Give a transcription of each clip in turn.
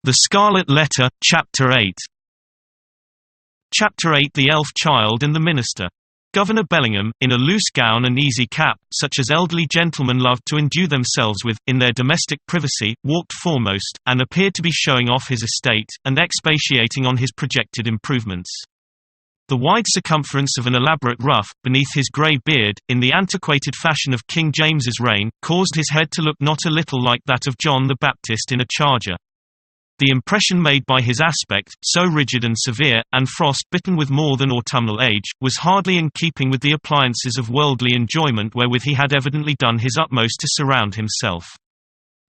The Scarlet Letter, Chapter 8. Chapter 8. The Elf Child and the Minister. Governor Bellingham, in a loose gown and easy cap, such as elderly gentlemen loved to endue themselves with, in their domestic privacy, walked foremost, and appeared to be showing off his estate, and expatiating on his projected improvements. The wide circumference of an elaborate ruff, beneath his grey beard, in the antiquated fashion of King James's reign, caused his head to look not a little like that of John the Baptist in a charger. The impression made by his aspect, so rigid and severe, and frost-bitten with more than autumnal age, was hardly in keeping with the appliances of worldly enjoyment wherewith he had evidently done his utmost to surround himself.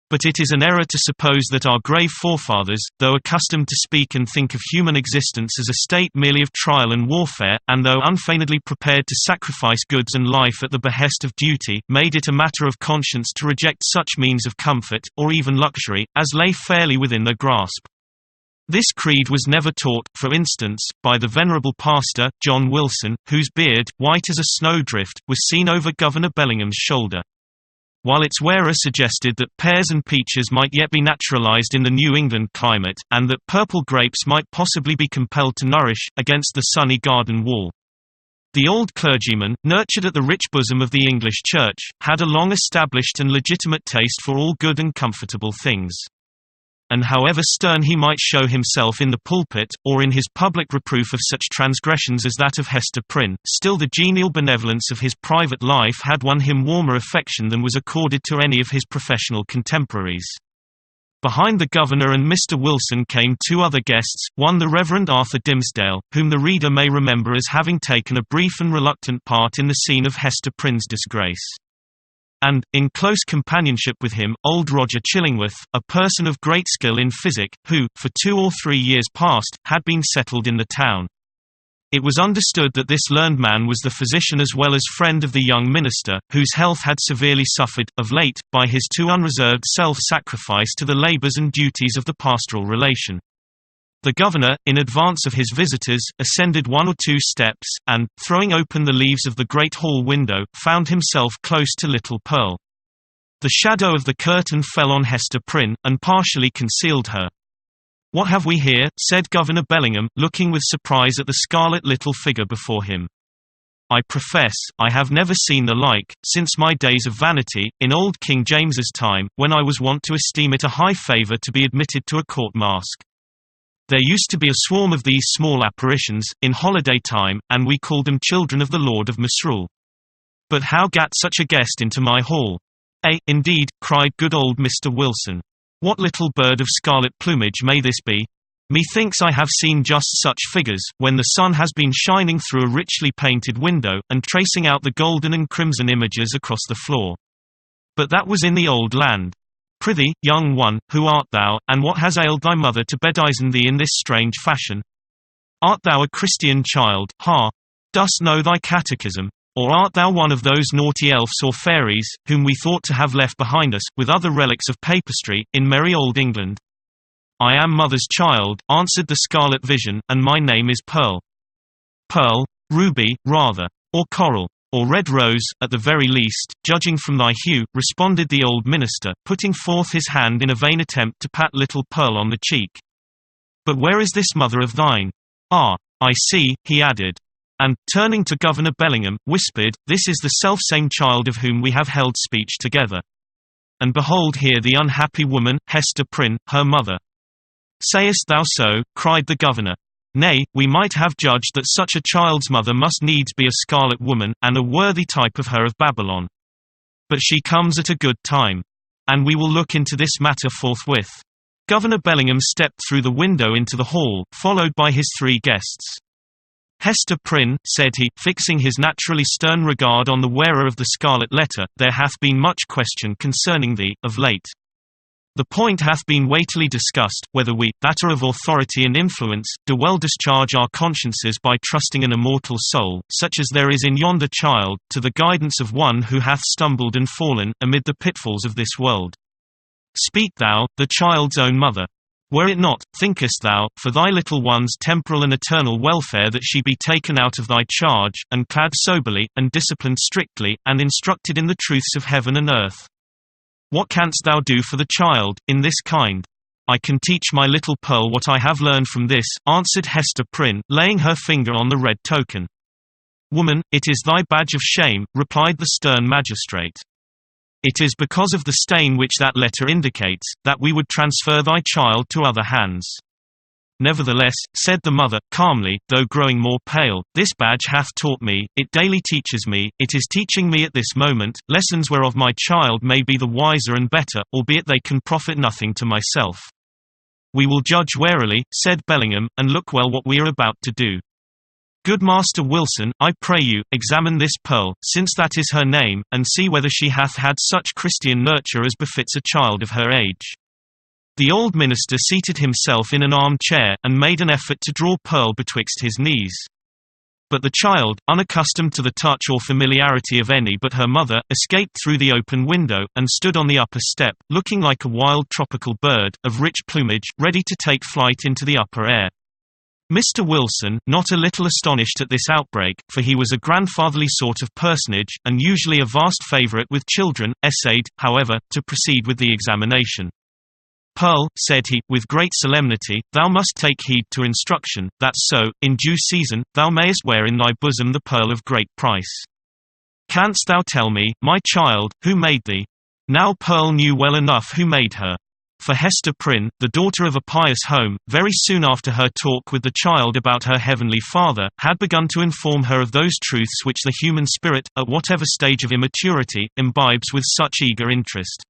But it is an error to suppose that our grave forefathers, though accustomed to speak and think of human existence as a state merely of trial and warfare, and though unfeignedly prepared to sacrifice goods and life at the behest of duty, made it a matter of conscience to reject such means of comfort, or even luxury, as lay fairly within their grasp. This creed was never taught, for instance, by the venerable pastor, John Wilson, whose beard, white as a snowdrift, was seen over Governor Bellingham's shoulder. While its wearer suggested that pears and peaches might yet be naturalized in the New England climate, and that purple grapes might possibly be compelled to nourish, against the sunny garden wall. The old clergyman, nurtured at the rich bosom of the English Church, had a long-established and legitimate taste for all good and comfortable things. And however stern he might show himself in the pulpit, or in his public reproof of such transgressions as that of Hester Prynne, still the genial benevolence of his private life had won him warmer affection than was accorded to any of his professional contemporaries. Behind the governor and Mr. Wilson came two other guests, one the Reverend Arthur Dimmesdale, whom the reader may remember as having taken a brief and reluctant part in the scene of Hester Prynne's disgrace. And, in close companionship with him, old Roger Chillingworth, a person of great skill in physic, who, for 2 or 3 years past, had been settled in the town. It was understood that this learned man was the physician as well as friend of the young minister, whose health had severely suffered, of late, by his too unreserved self-sacrifice to the labours and duties of the pastoral relation. The governor, in advance of his visitors, ascended 1 or 2 steps, and, throwing open the leaves of the great hall window, found himself close to little Pearl. The shadow of the curtain fell on Hester Prynne, and partially concealed her. "What have we here?" said Governor Bellingham, looking with surprise at the scarlet little figure before him. "I profess, I have never seen the like, since my days of vanity, in old King James's time, when I was wont to esteem it a high favour to be admitted to a court masque. There used to be a swarm of these small apparitions, in holiday time, and we called them children of the Lord of Misrule. But how gat such a guest into my hall?" Indeed," cried good old Mr. Wilson. "What little bird of scarlet plumage may this be? Methinks I have seen just such figures, when the sun has been shining through a richly painted window, and tracing out the golden and crimson images across the floor. But that was in the old land. Prithee, young one, who art thou, and what has ailed thy mother to bedizen thee in this strange fashion? Art thou a Christian child, ha? Dost know thy catechism? Or art thou one of those naughty elves or fairies, whom we thought to have left behind us, with other relics of papistry, in merry old England?" "I am mother's child," answered the scarlet vision, "and my name is Pearl." "Pearl? Ruby, rather. Or coral. Or red rose, at the very least, judging from thy hue," responded the old minister, putting forth his hand in a vain attempt to pat little Pearl on the cheek. "But where is this mother of thine? Ah, I see," he added. And, turning to Governor Bellingham, whispered, "This is the selfsame child of whom we have held speech together. And behold here the unhappy woman, Hester Prynne, her mother." "Sayest thou so?" cried the governor. "Nay, we might have judged that such a child's mother must needs be a scarlet woman, and a worthy type of her of Babylon. But she comes at a good time. And we will look into this matter forthwith." Governor Bellingham stepped through the window into the hall, followed by his 3 guests. "Hester Prynne," said he, fixing his naturally stern regard on the wearer of the scarlet letter, "there hath been much question concerning thee, of late. The point hath been weightily discussed, whether we, that are of authority and influence, do well discharge our consciences by trusting an immortal soul, such as there is in yonder child, to the guidance of one who hath stumbled and fallen, amid the pitfalls of this world. Speak thou, the child's own mother. Were it not, thinkest thou, for thy little one's temporal and eternal welfare that she be taken out of thy charge, and clad soberly, and disciplined strictly, and instructed in the truths of heaven and earth? What canst thou do for the child, in this kind? "I can teach my little Pearl what I have learned from this," answered Hester Prynne, laying her finger on the red token. "Woman, it is thy badge of shame," replied the stern magistrate. "It is because of the stain which that letter indicates, that we would transfer thy child to other hands." "Nevertheless," said the mother, calmly, though growing more pale, "this badge hath taught me, it daily teaches me, it is teaching me at this moment, lessons whereof my child may be the wiser and better, albeit they can profit nothing to myself." "We will judge warily," said Bellingham, "and look well what we are about to do. Good Master Wilson, I pray you, examine this Pearl, since that is her name, and see whether she hath had such Christian nurture as befits a child of her age." The old minister seated himself in an arm-chair, and made an effort to draw Pearl betwixt his knees. But the child, unaccustomed to the touch or familiarity of any but her mother, escaped through the open window, and stood on the upper step, looking like a wild tropical bird, of rich plumage, ready to take flight into the upper air. Mr. Wilson, not a little astonished at this outbreak, for he was a grandfatherly sort of personage, and usually a vast favourite with children, essayed, however, to proceed with the examination. "Pearl," said he, with great solemnity, "thou must take heed to instruction, that so, in due season, thou mayest wear in thy bosom the pearl of great price. Canst thou tell me, my child, who made thee?" Now Pearl knew well enough who made her. For Hester Prynne, the daughter of a pious home, very soon after her talk with the child about her heavenly Father, had begun to inform her of those truths which the human spirit, at whatever stage of immaturity, imbibes with such eager interest.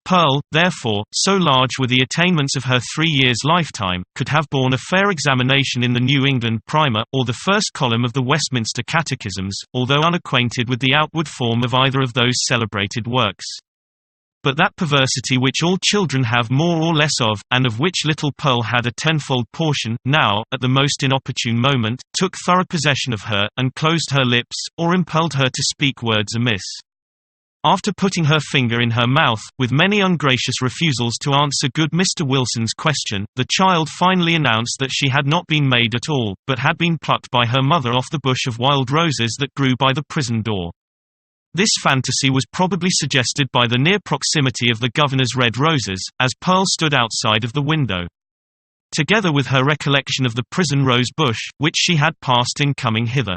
Pearl, therefore, so large were the attainments of her 3 years' lifetime, could have borne a fair examination in the New England Primer, or the first column of the Westminster Catechisms, although unacquainted with the outward form of either of those celebrated works. But that perversity which all children have more or less of, and of which little Pearl had a tenfold portion, now, at the most inopportune moment, took thorough possession of her, and closed her lips, or impelled her to speak words amiss. After putting her finger in her mouth, with many ungracious refusals to answer good Mr. Wilson's question, the child finally announced that she had not been made at all, but had been plucked by her mother off the bush of wild roses that grew by the prison door. This fantasy was probably suggested by the near proximity of the governor's red roses, as Pearl stood outside of the window. Together with her recollection of the prison rose bush, which she had passed in coming hither.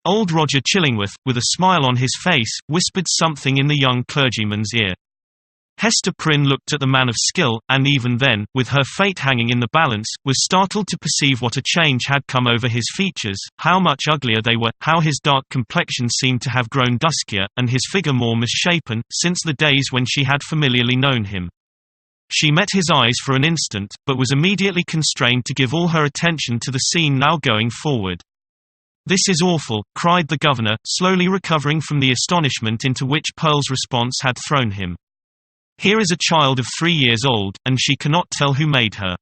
Old Roger Chillingworth, with a smile on his face, whispered something in the young clergyman's ear. Hester Prynne looked at the man of skill, and even then, with her fate hanging in the balance, was startled to perceive what a change had come over his features, how much uglier they were, how his dark complexion seemed to have grown duskier, and his figure more misshapen, since the days when she had familiarly known him. She met his eyes for an instant, but was immediately constrained to give all her attention to the scene now going forward. "This is awful," cried the governor, slowly recovering from the astonishment into which Pearl's response had thrown him. "Here is a child of 3 years old, and she cannot tell who made her.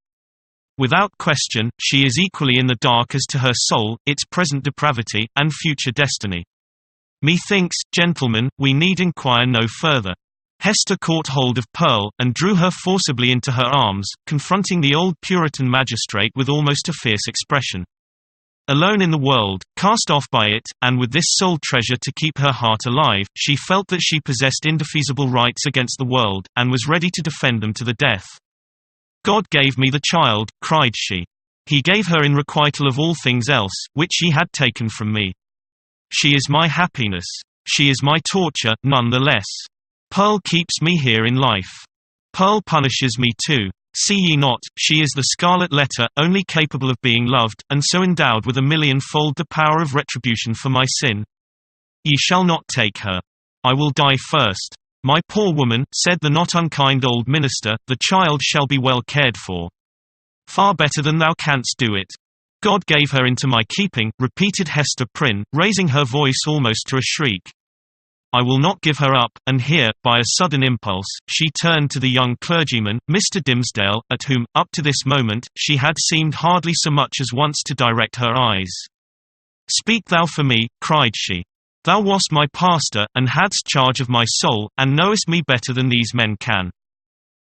Without question, she is equally in the dark as to her soul, its present depravity, and future destiny. Methinks, gentlemen, we need inquire no further." Hester caught hold of Pearl, and drew her forcibly into her arms, confronting the old Puritan magistrate with almost a fierce expression. Alone in the world, cast off by it, and with this sole treasure to keep her heart alive, she felt that she possessed indefeasible rights against the world, and was ready to defend them to the death. "God gave me the child," cried she. "He gave her in requital of all things else, which he had taken from me. She is my happiness. She is my torture, none the less. Pearl keeps me here in life. Pearl punishes me too. See ye not, she is the scarlet letter, only capable of being loved, and so endowed with 1,000,000-fold the power of retribution for my sin. Ye shall not take her. I will die first. My poor woman," said the not unkind old minister, "the child shall be well cared for. Far better than thou canst do it. God gave her into my keeping," repeated Hester Prynne, raising her voice almost to a shriek. "I will not give her up," and here, by a sudden impulse, she turned to the young clergyman, Mr. Dimmesdale, at whom, up to this moment, she had seemed hardly so much as once to direct her eyes. "Speak thou for me," cried she. "Thou wast my pastor, and hadst charge of my soul, and knowest me better than these men can.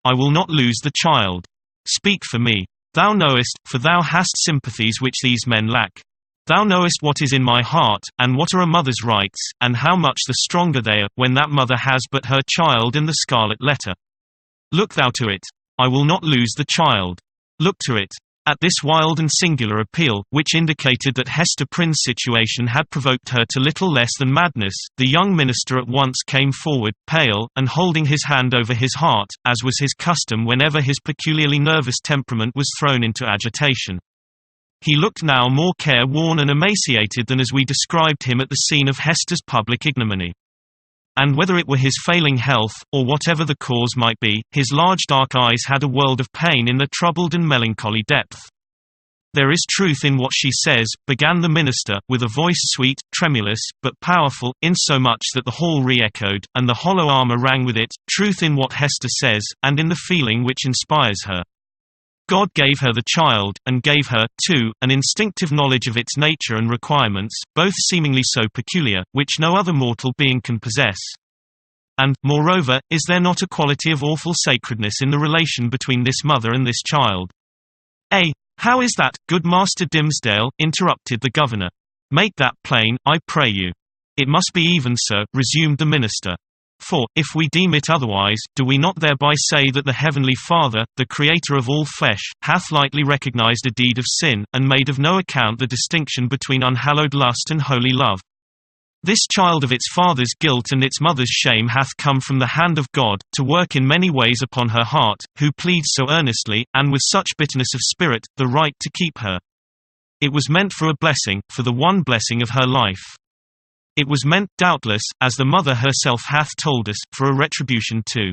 I will not lose the child. Speak for me. Thou knowest, for thou hast sympathies which these men lack. Thou knowest what is in my heart, and what are a mother's rights, and how much the stronger they are, when that mother has but her child and the scarlet letter. Look thou to it. I will not lose the child. Look to it." At this wild and singular appeal, which indicated that Hester Prynne's situation had provoked her to little less than madness, the young minister at once came forward, pale, and holding his hand over his heart, as was his custom whenever his peculiarly nervous temperament was thrown into agitation. He looked now more careworn and emaciated than as we described him at the scene of Hester's public ignominy. And whether it were his failing health, or whatever the cause might be, his large dark eyes had a world of pain in their troubled and melancholy depth. "There is truth in what she says," began the minister, with a voice sweet, tremulous, but powerful, insomuch that the hall re-echoed, and the hollow armour rang with it, "truth in what Hester says, and in the feeling which inspires her. God gave her the child, and gave her, too, an instinctive knowledge of its nature and requirements, both seemingly so peculiar, which no other mortal being can possess. And, moreover, is there not a quality of awful sacredness in the relation between this mother and this child?" How is that, good Master Dimmesdale?" interrupted the governor. "Make that plain, I pray you." "It must be even so," resumed the minister. "For, if we deem it otherwise, do we not thereby say that the Heavenly Father, the Creator of all flesh, hath lightly recognized a deed of sin, and made of no account the distinction between unhallowed lust and holy love? This child of its father's guilt and its mother's shame hath come from the hand of God, to work in many ways upon her heart, who pleads so earnestly, and with such bitterness of spirit, the right to keep her. It was meant for a blessing, for the one blessing of her life. It was meant, doubtless, as the mother herself hath told us, for a retribution too.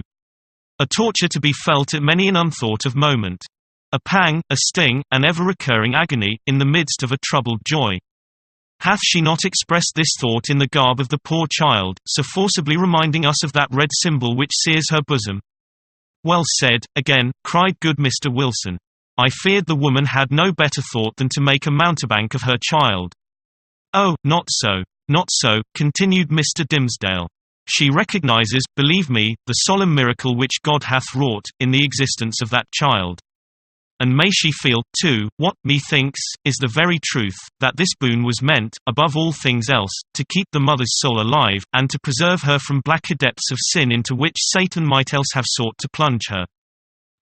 A torture to be felt at many an unthought of moment. A pang, a sting, an ever-recurring agony, in the midst of a troubled joy. Hath she not expressed this thought in the garb of the poor child, so forcibly reminding us of that red symbol which sears her bosom?" "Well said," again, cried good Mr. Wilson. "I feared the woman had no better thought than to make a mountebank of her child." "Oh, not so. Not so," continued Mr. Dimmesdale. "She recognizes, believe me, the solemn miracle which God hath wrought, in the existence of that child. And may she feel, too, what, methinks, is the very truth, that this boon was meant, above all things else, to keep the mother's soul alive, and to preserve her from blacker depths of sin into which Satan might else have sought to plunge her.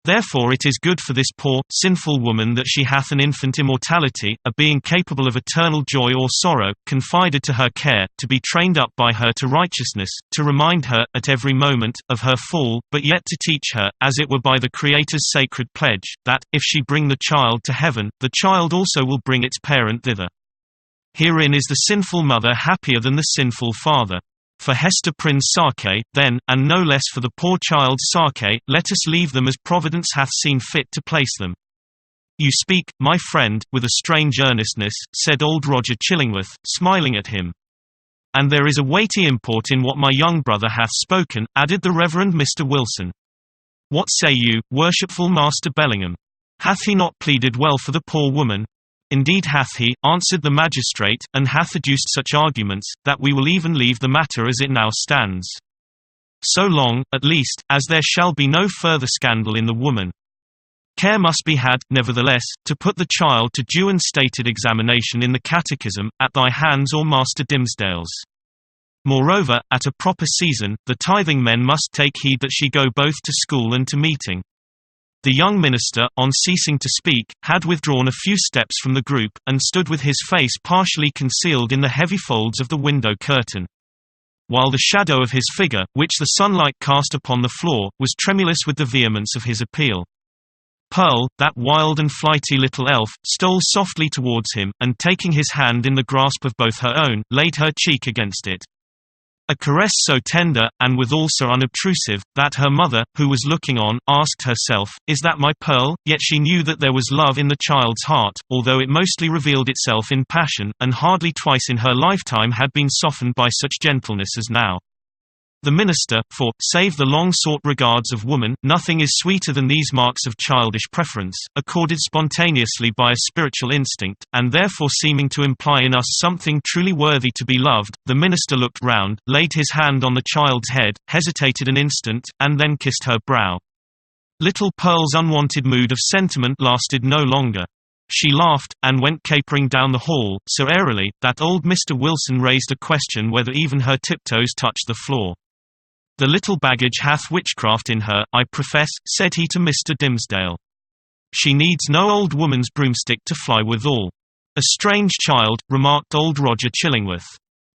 Therefore it is good for this poor, sinful woman that she hath an infant immortality, a being capable of eternal joy or sorrow, confided to her care, to be trained up by her to righteousness, to remind her, at every moment, of her fall, but yet to teach her, as it were by the Creator's sacred pledge, that, if she bring the child to heaven, the child also will bring its parent thither. Herein is the sinful mother happier than the sinful father. For Hester Prynne's sake, then, and no less for the poor child's sake, let us leave them as Providence hath seen fit to place them." "You speak, my friend, with a strange earnestness," said old Roger Chillingworth, smiling at him. "And there is a weighty import in what my young brother hath spoken," added the Reverend Mr. Wilson. "What say you, worshipful Master Bellingham? Hath he not pleaded well for the poor woman?" "Indeed hath he," answered the magistrate, "and hath adduced such arguments, that we will even leave the matter as it now stands. So long, at least, as there shall be no further scandal in the woman. Care must be had, nevertheless, to put the child to due and stated examination in the catechism, at thy hands or Master Dimmesdale's. Moreover, at a proper season, the tithing men must take heed that she go both to school and to meeting." The young minister, on ceasing to speak, had withdrawn a few steps from the group, and stood with his face partially concealed in the heavy folds of the window curtain. While the shadow of his figure, which the sunlight cast upon the floor, was tremulous with the vehemence of his appeal. Pearl, that wild and flighty little elf, stole softly towards him, and taking his hand in the grasp of both her own, laid her cheek against it. A caress so tender, and withal so unobtrusive, that her mother, who was looking on, asked herself, "Is that my Pearl?" Yet she knew that there was love in the child's heart, although it mostly revealed itself in passion, and hardly twice in her lifetime had been softened by such gentleness as now. The minister, for, save the long-sought regards of woman, nothing is sweeter than these marks of childish preference, accorded spontaneously by a spiritual instinct, and therefore seeming to imply in us something truly worthy to be loved, the minister looked round, laid his hand on the child's head, hesitated an instant, and then kissed her brow. Little Pearl's unwonted mood of sentiment lasted no longer. She laughed, and went capering down the hall, so airily, that old Mr. Wilson raised a question whether even her tiptoes touched the floor. The little baggage hath witchcraft in her, I profess, said he to Mr. Dimmesdale. She needs no old woman's broomstick to fly withal. A strange child, remarked old Roger Chillingworth.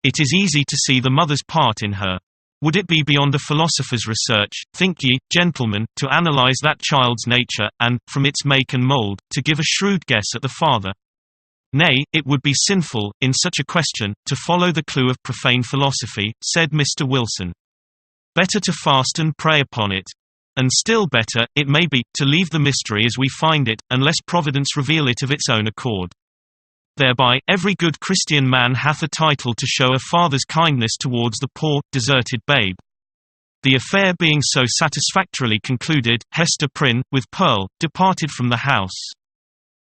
It is easy to see the mother's part in her. Would it be beyond a philosopher's research, think ye, gentlemen, to analyze that child's nature, and, from its make and mould, to give a shrewd guess at the father? Nay, it would be sinful, in such a question, to follow the clue of profane philosophy, said Mr. Wilson. Better to fast and pray upon it. And still better, it may be, to leave the mystery as we find it, unless Providence reveal it of its own accord. Thereby, every good Christian man hath a title to show a father's kindness towards the poor, deserted babe. The affair being so satisfactorily concluded, Hester Prynne, with Pearl, departed from the house.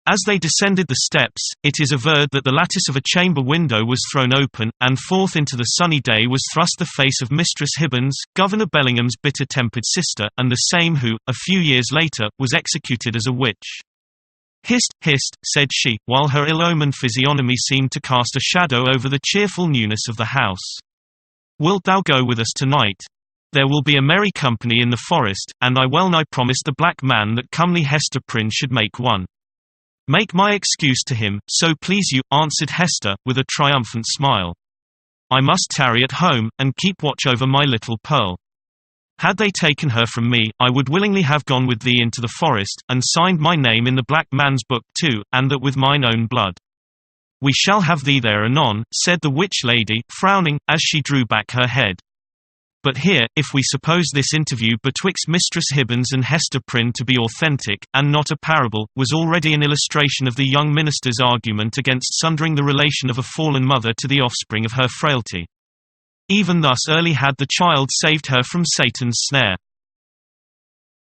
As they descended the steps, it is averred that the lattice of a chamber window was thrown open, and forth into the sunny day was thrust the face of Mistress Hibbins, Governor Bellingham's bitter-tempered sister, and the same who, a few years later, was executed as a witch. "Hist, hist," said she, while her ill-omened physiognomy seemed to cast a shadow over the cheerful newness of the house. "Wilt thou go with us tonight? There will be a merry company in the forest, and I well-nigh promised the black man that comely Hester Prynne should make one." "Make my excuse to him, so please you," answered Hester, with a triumphant smile. "I must tarry at home, and keep watch over my little Pearl. Had they taken her from me, I would willingly have gone with thee into the forest, and signed my name in the black man's book too, and that with mine own blood." "We shall have thee there anon," said the witch lady, frowning, as she drew back her head. But here, if we suppose this interview betwixt Mistress Hibbins and Hester Prynne to be authentic, and not a parable, was already an illustration of the young minister's argument against sundering the relation of a fallen mother to the offspring of her frailty. Even thus early had the child saved her from Satan's snare.